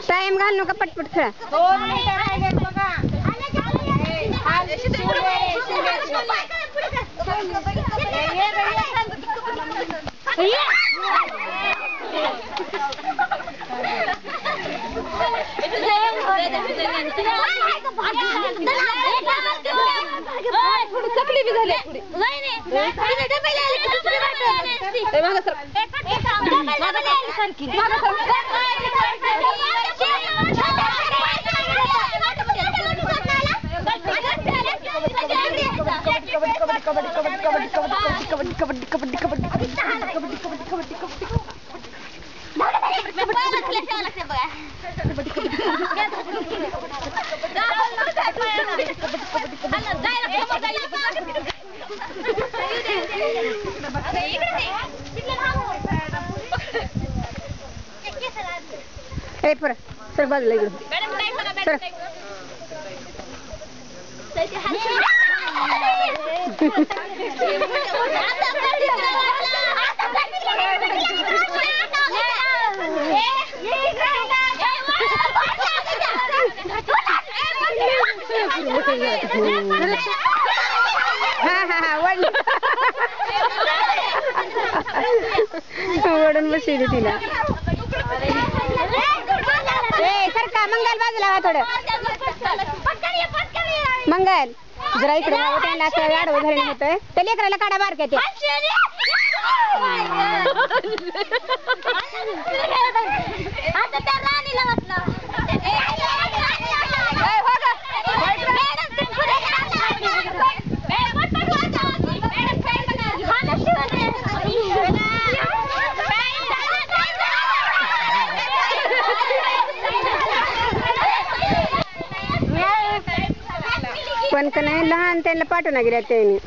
Time घाल नका पटपट खेळा. 2 मिनिटं राहिले बघा. चकली बी झाली पुढे. ए पर सर बाजूला इकडे सर. वडून बसली तिला. सरका मंगल बाजूला वा थोडं. मंगल जरा इकडे त्यांना असं आडवं झालेलं होतंय. त्या लेकराला काढा बारक्या ते. पण का नाही लहान त्यांना पाठवून गेल्या त्यांनी.